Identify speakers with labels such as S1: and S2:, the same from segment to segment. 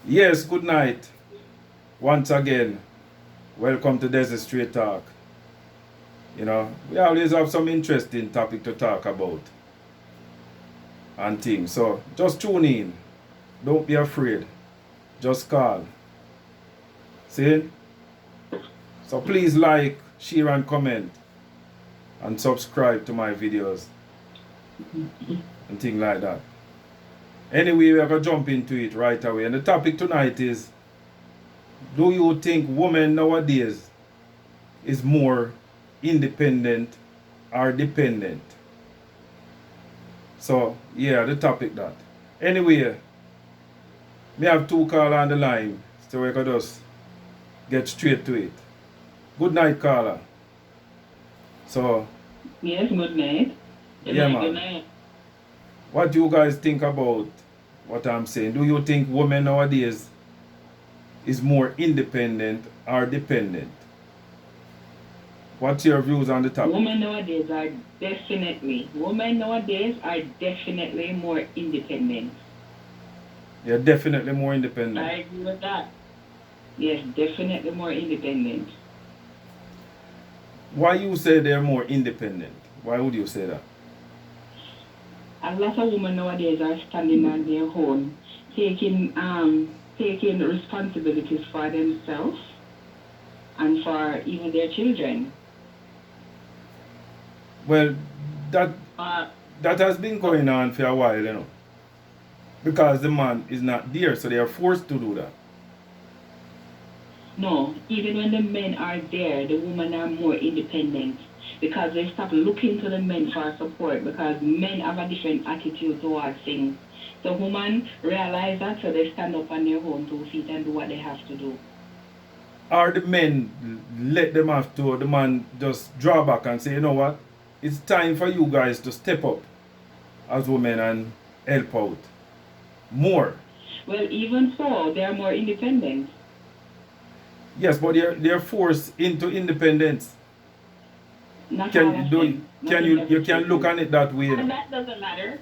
S1: Yes, good night. Once again, welcome to Desert Straight Talk. We always have some interesting topic to talk about and things. So just tune in. Don't be afraid. Just call. See? So please like, share, and comment, and subscribe to my videos and things like that. Anyway, we're gonna jump into it right away. And the topic tonight is: do you think women nowadays is more independent or dependent? So yeah, the topic that. Anyway, me have two caller on the line, so we can just get straight to it. Good night, caller. So
S2: Yes, good night. Good
S1: yeah,
S2: night, good
S1: man.
S2: night.
S1: What do you guys think about what I'm saying? Do you think women nowadays is more independent or dependent? What's your views on the topic?
S2: Women nowadays are definitely more independent.
S1: You're definitely more independent.
S2: I agree with that. Yes, definitely more independent.
S1: Why you say they're more independent? Why would you say that?
S2: A lot of women nowadays are standing on their own, taking responsibilities for themselves and for even their children.
S1: Well, that
S2: Uh,
S1: that has been going on for a while. Because the man is not there, so they are forced to do that.
S2: No, even when the men are there, the women are more independent because they stop looking to the men for support because men have a different attitude towards things. So women realize that, so they stand up on their own 2 feet and do what they have to do.
S1: Or the men let them have to, the man just draw back and say, you know what? It's time for you guys to step up as women and help out more.
S2: Well, even so, they are more independent.
S1: Yes, but they're forced into independence.
S2: Not all
S1: Can
S2: of
S1: do
S2: them. Not
S1: can
S2: in
S1: you
S2: every
S1: can look
S2: cases.
S1: on it that way,
S3: And that doesn't matter.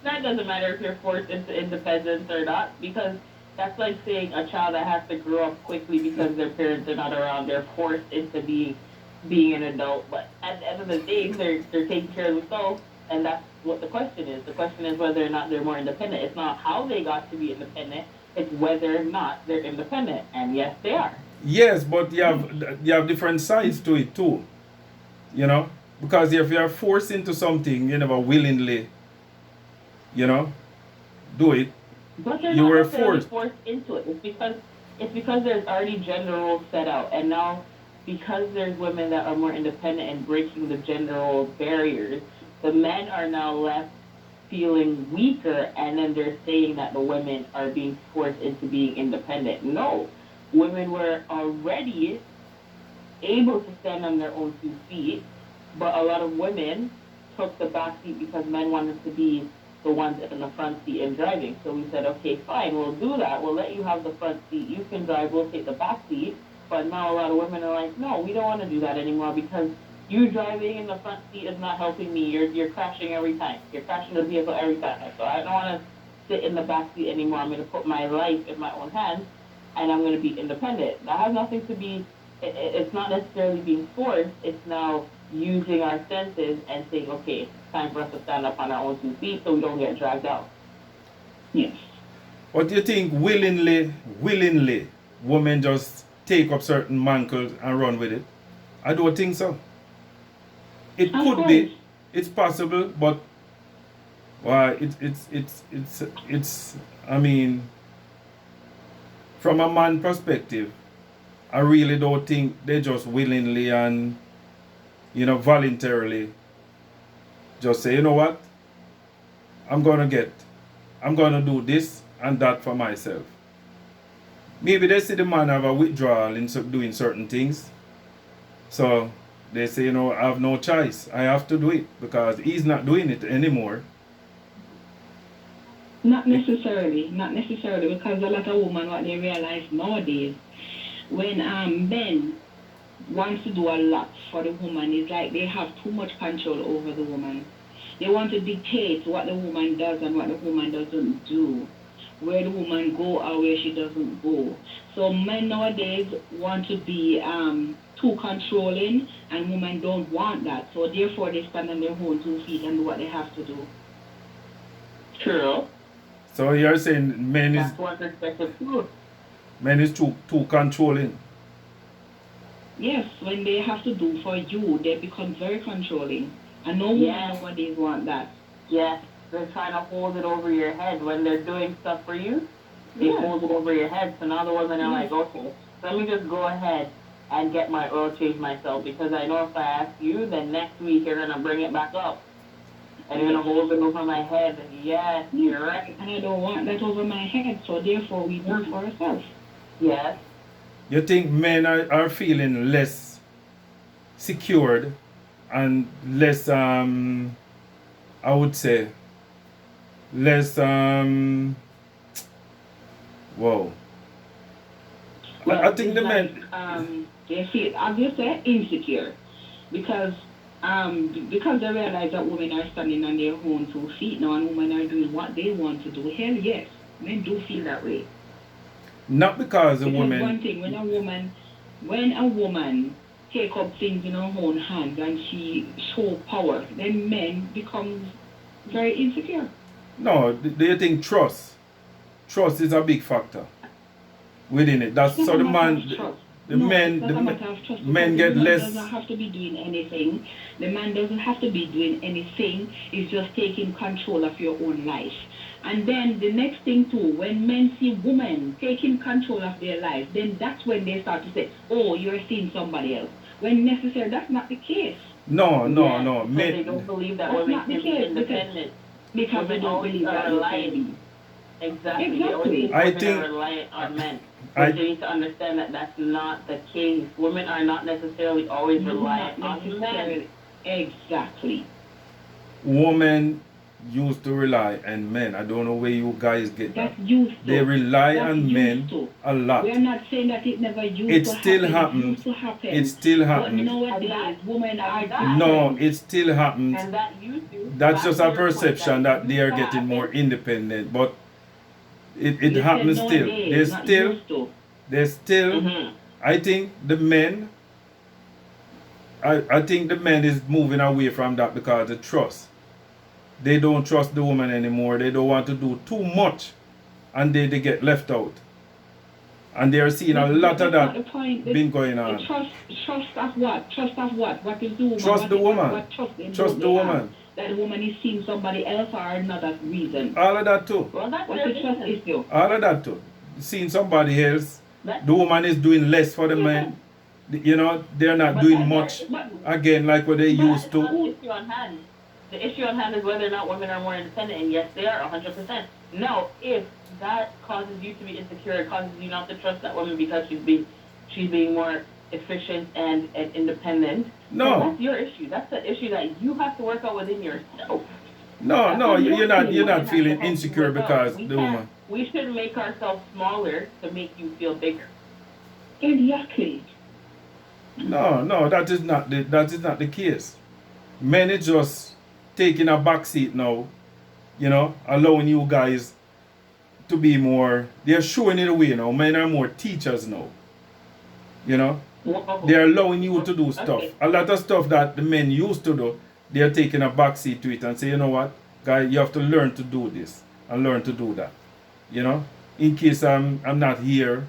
S3: That doesn't matter if you're forced into independence or not, because that's like saying a child that has to grow up quickly because their parents are not around. They're forced into being an adult. But at the end of the day, they're taking care of themselves, and that's what the question is. The question is whether or not they're more independent. It's not how they got to be independent. It's whether or not they're independent. And yes, they are.
S1: Yes, but you have different sides to it too. You know, because if you are forced into something, you never willingly, you know, do it.
S3: But they're
S1: You
S3: not
S1: were
S3: necessarily
S1: forced.
S3: forced into it. It's because there's already gender roles set out, and now because there's women that are more independent and breaking the gender role barriers, the men are now left feeling weaker, and then they're saying that the women are being forced into being independent. No, women were already able to stand on their own 2 feet, but a lot of women took the back seat because men wanted to be the ones in the front seat and driving. So we said, okay, fine, we'll do that. We'll let you have the front seat. You can drive. We'll take the back seat. But now a lot of women are like, no, we don't want to do that anymore because you driving in the front seat is not helping me. You're crashing every time. You're crashing the vehicle every time. So I don't want to sit in the back seat anymore. I'm going to put my life in my own hands, and I'm going to be independent. That has nothing to be it's not necessarily being forced. It's now using our senses and saying, okay, it's time for us to stand up on our own 2 feet so we don't get dragged out.
S2: Yes.
S1: What do you think willingly, women just take up certain mantles and run with it? I don't think so. It
S2: Of
S1: could
S2: course.
S1: be, it's possible, but why? It's. I mean, from a man perspective, I really don't think they just willingly and voluntarily just say, you know what, I'm gonna do this and that for myself. Maybe they see the man have a withdrawal in doing certain things, so they say, I have no choice. I have to do it because he's not doing it anymore.
S2: Not necessarily, because a lot of women what they realize nowadays when men wants to do a lot for the woman, it's like they have too much control over the woman. They want to dictate what the woman does and what the woman doesn't do. where the woman go or where she doesn't go. So men nowadays want to be too controlling, and women don't want that. So therefore, they stand on their own 2 feet and do what they have to do.
S3: True.
S1: So you're saying
S3: That's one perspective too.
S1: men is too controlling.
S2: Yes, when they have to do for you, they become very controlling. And no woman
S3: Yes.
S2: nowadays want that.
S3: Yes, they're trying to hold it over your head when they're doing stuff for you. They
S2: Yeah.
S3: hold it over your head. So now the women are
S2: Yes.
S3: like, okay, let me just go ahead and get my oil change myself because I know if I ask you, then next week you're gonna bring it back up and you're gonna hold it over my head. And yes, you're right.
S2: And I don't want that over my head, so therefore we do it for ourselves.
S3: Yes.
S1: You think men are feeling less secured and less I would say less whoa. I think the
S2: it's
S1: men
S2: they feel obviously insecure because they realize that women are standing on their own 2 feet now and women are doing what they want to do. Hell yes, men do feel that way.
S1: not because the
S2: Because
S1: women
S2: one thing, when a woman take up things in her own hands and she show power, then men become very insecure.
S1: no, do you think trust is a big factor within it? That's
S2: It's
S1: so
S2: not
S1: the
S2: a matter
S1: man
S2: of trust.
S1: the
S2: No,
S1: men
S2: it's not
S1: the
S2: a
S1: men,
S2: matter of trust
S1: men
S2: because
S1: get
S2: the man
S1: less
S2: doesn't have to be doing anything. The man doesn't have to be doing anything. It's just taking control of your own life. And then the next thing too, when men see women taking control of their life, then that's when they start to say, "Oh, you're seeing somebody else." When necessary, that's not the case.
S1: no
S3: Yes,
S1: no
S3: because they
S1: men
S3: don't believe that
S2: That's
S3: women
S2: not the
S3: can be
S2: case
S3: independent.
S2: because they
S3: Women
S2: don't
S3: always
S2: believe
S3: are
S2: that you can
S3: reliant.
S2: be.
S3: Exactly. They always
S2: Exactly.
S3: think
S1: I
S3: women
S1: think
S3: are reliant on men.
S1: I
S3: But they need to understand that that's not the case. Women are not necessarily always
S2: Not
S3: reliant on men.
S2: necessarily. Exactly.
S1: women used to rely on men. I don't know where you guys get that.
S2: That's used
S1: They
S2: to.
S1: rely
S2: That's
S1: on
S2: used
S1: men
S2: to.
S1: a lot.
S2: We're not saying that it never used
S1: It
S2: to
S1: still
S2: happen. It
S1: happens.
S2: used to happen.
S1: It still
S2: But
S1: happens.
S2: nowadays, women are
S1: No,
S2: different.
S1: it still happens.
S3: And that used to.
S1: That's
S3: back
S1: just
S3: to
S1: a
S3: your point,
S1: perception that they
S3: used
S1: are
S3: to
S1: getting more
S3: happen.
S1: independent, but it
S2: You said
S1: happens still.
S2: nowadays, not used to.
S1: There's still
S3: Mm-hmm.
S1: I think the men I think the men is moving away from that because of trust. They don't trust the woman anymore. They don't want to do too much and they get left out. And they are seeing a
S2: But
S1: lot of
S2: that's not
S1: that
S2: the point.
S1: been going
S2: The
S1: on.
S2: trust of what? Trust of what? What is the woman?
S1: Trust the woman.
S2: What trust they
S1: Trust
S2: do
S1: the
S2: they
S1: woman.
S2: have? That the woman is seeing somebody else or another reason.
S1: All of that too.
S3: Well, that's
S2: What's
S3: their
S2: the trust
S3: business.
S2: issue?
S1: All of that too. Seeing somebody else.
S3: That,
S1: The woman is doing less for the
S2: Yeah.
S1: men. You know, they're not
S3: but
S1: doing
S3: that's
S1: much
S3: their,
S2: But
S1: again like what they
S2: But
S1: used
S3: that's not
S1: to.
S3: the issue on hand. The issue on hand is whether or not women are more independent, and yes, they are 100%. No, if that causes you to be insecure, it causes you not to trust that woman because she's being more efficient and independent.
S1: No.
S3: then that's your issue. That's the issue that you have to work out within yourself.
S1: No, no,
S2: That's
S1: you're
S2: exactly
S1: not
S3: Women have to
S1: feeling
S3: help you
S1: insecure
S3: work out.
S1: because
S3: We
S1: the
S3: can't-
S1: woman.
S3: We should make ourselves smaller to make you feel bigger.
S2: exactly.
S1: No, that is not the case. Men is just taking a back seat now, allowing you guys to be more. They're showing it away now. Men are more teachers now.
S3: Whoa.
S1: They're allowing you to do stuff.
S3: Okay.
S1: A lot of stuff that the men used to do, they're taking a back seat to it and say, you know what, guy, you have to learn to do this and learn to do that. In case I'm not here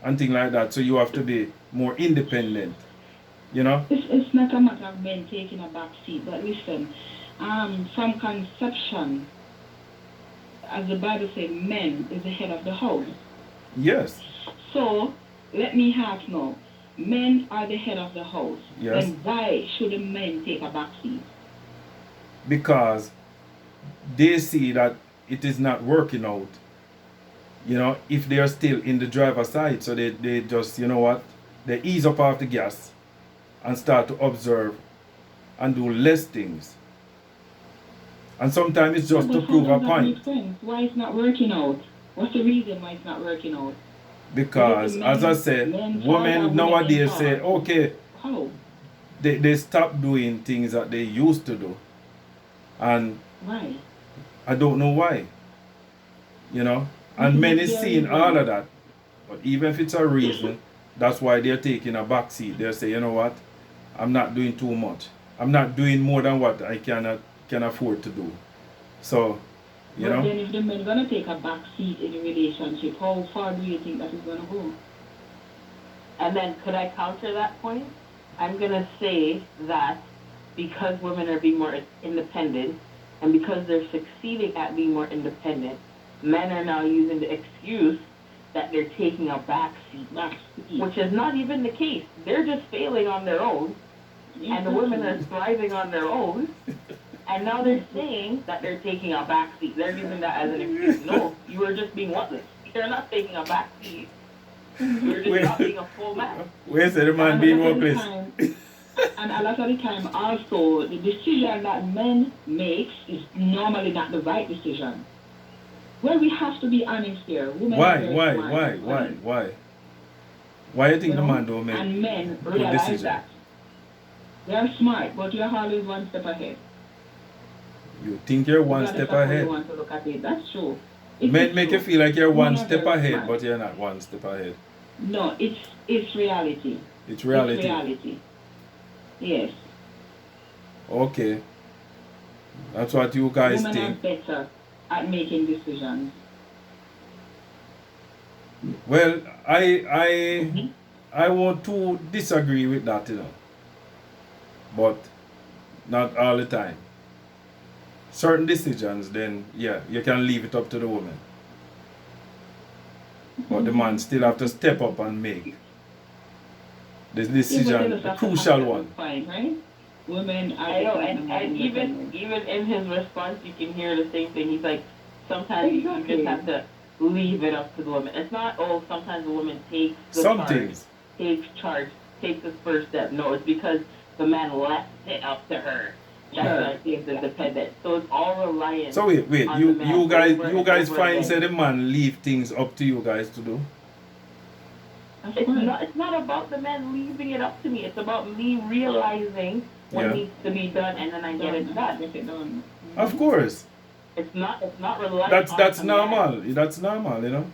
S1: and things like that. So you have to be more independent.
S2: It's not a matter of men taking a back seat, but listen, from conception, as the Bible says, men is the head of the house.
S1: Yes.
S2: So let me ask now, men are the head of the house.
S1: Yes.
S2: Then why should the men take a back seat?
S1: Because they see that it is not working out. If they are still in the driver's side, so they just, they ease up off the gas and start to observe and do less things. And sometimes it's just to
S2: But
S1: prove
S2: how
S1: a
S2: does that
S1: point.
S2: make sense? Why it's not working out? What's the reason why it's not working out?
S1: Because,
S2: Men-
S1: as I said,
S2: men
S1: women
S2: father,
S1: nowadays
S2: women
S1: say,
S2: father.
S1: okay,
S2: How?
S1: they stop doing things that they used to do. And
S2: Why?
S1: I don't know why. And men is
S2: Their
S1: seeing
S2: reason.
S1: all of that. But even if it's a reason, that's why they're taking a back seat. They'll say, you know what? I'm not doing too much. I'm not doing more than what I can afford to do. So, you
S2: But
S1: know,
S2: then if the men gonna take a back seat in a relationship, how far do you think that is gonna go?
S3: And then could I counter that point? I'm going to say that because women are being more independent and because they're succeeding at being more independent, men are now using the excuse that they're taking a back seat,
S2: Back seat.
S3: which is not even the case. They're just failing on their own, and the women are thriving on their own. And now they're saying that they're taking a back seat. They're using that as an excuse. No, you were just being worthless. You're not taking a back seat. You're just not being a full man.
S1: where's the man
S2: And
S1: being
S2: a lot of the
S1: workless?
S2: time- And a lot of the time also, the decision that men makes is normally not the right decision. Well, we have to be honest here. Women are
S1: Why,
S2: very
S1: why,
S2: smart,
S1: why,
S2: right?
S1: why, why? Why you think the
S2: You know?
S1: man don't make
S2: And men
S1: good
S2: realize
S1: decision?
S2: that. They are smart, but you're always one step ahead.
S1: You think you're one
S2: Regardless
S1: step
S2: of how you
S1: ahead?
S2: want to look at it. That's true. It
S1: Men
S2: is
S1: make
S2: true.
S1: you feel like you're one
S2: Women are
S1: step
S2: very
S1: ahead,
S2: smart.
S1: but you're not one step ahead.
S2: No, it's reality.
S1: It's reality.
S2: It's reality. Yes.
S1: Okay. That's what you guys
S2: Women
S1: think.
S2: are better at making decisions.
S1: Well,
S2: Mhm.
S1: I want to disagree with that, you know. But not all the time. Certain decisions, then yeah, you can leave it up to the woman. But the man still have to step up and make the
S2: Yeah, but
S1: decision,
S2: they
S1: the
S2: just have to
S1: crucial
S2: have that
S1: one.
S2: point, right? Women are
S3: I know,
S2: becoming more
S3: and even
S2: independent.
S3: in his response, you can hear the same thing. He's like, sometimes you
S2: Exactly.
S3: just have to leave it up to the woman. It's not, oh, sometimes the woman takes the
S1: Some
S3: charge,
S1: things.
S3: takes the first step. No, it's because the man left it up to her. That's
S2: Sure.
S3: why she's independent. So it's all reliant.
S1: So wait,
S3: on
S1: you
S3: the man
S1: you guys
S3: over
S1: you
S3: and
S1: guys
S3: over
S1: find
S3: again.
S1: say the man leave things up to you guys to do?
S2: Of
S3: It's
S2: course.
S3: not about the man leaving it up to me. It's about me realizing what
S1: Yeah.
S3: needs to be done, and then I get it done.
S2: Get it done.
S1: Of course.
S3: It's not reliant.
S1: That's
S3: on the man.
S1: normal. That's normal, you know.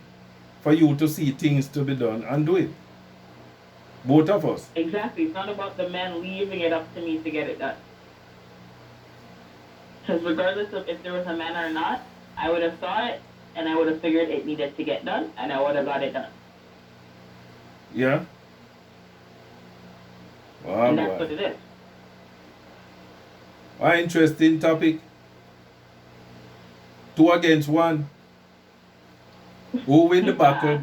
S1: For you to see things to be done and do it. Both of us.
S3: Exactly. It's not about the man leaving it up to me to get it done. Because regardless of if there was a man or not, I would have saw it and I would have figured it needed to get done and I would have got it done.
S1: Yeah? Wow,
S3: And that's what
S1: boy.
S3: it is.
S1: An interesting topic. 2 against 1. Who win the battle?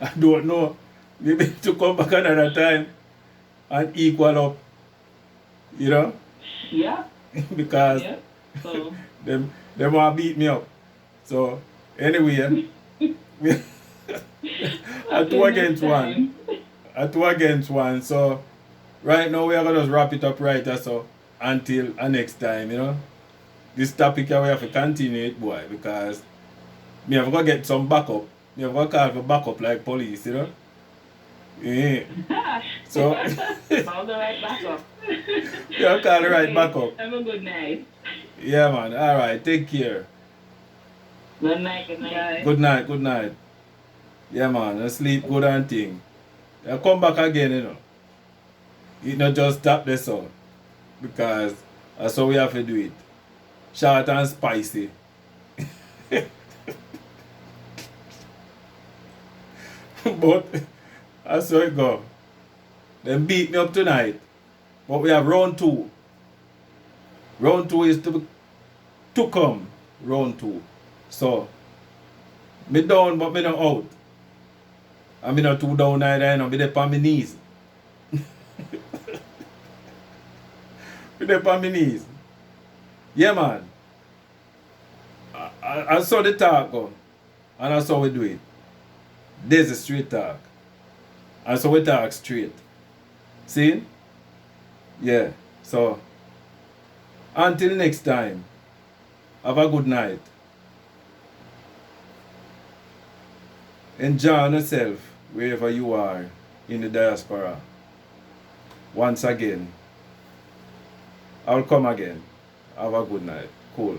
S1: I don't know. Maybe to come back another time and equal up. You know?
S3: Yeah.
S1: Because
S2: Yeah. So
S1: them want to beat me up. So anyway, we at 2 against 1. At 2 against 1. So right now we are gonna just wrap it up right there, so until next time, you know. This topic here we have to continue it, boy, because me have to get some backup. Me have to call for backup like police, you know. Yeah. So
S3: Found the right backup.
S1: you have to call the right backup.
S2: Have a good night.
S1: Yeah, man. Alright, take care.
S3: Good night. Good night.
S2: Bye.
S1: Good night, good night. Yeah, man. And sleep good and thing. You come back again, you know. It not just stop this all. Because that's how we have to do it. Short and spicy. But that's how it go. Them beat me up tonight. But we have round 2. Round 2 is to come. Round 2. So, me down but me not out. And me not too down either, you know. Me there on my knees. Me there on my knees. Yeah, man. I saw the talk go. And I saw we do it. There's a straight talk. And so we talk straight. See? Yeah. So, until next time, have a good night. Enjoy yourself wherever you are in the diaspora. Once again, I'll come again. Have a good night. Cool.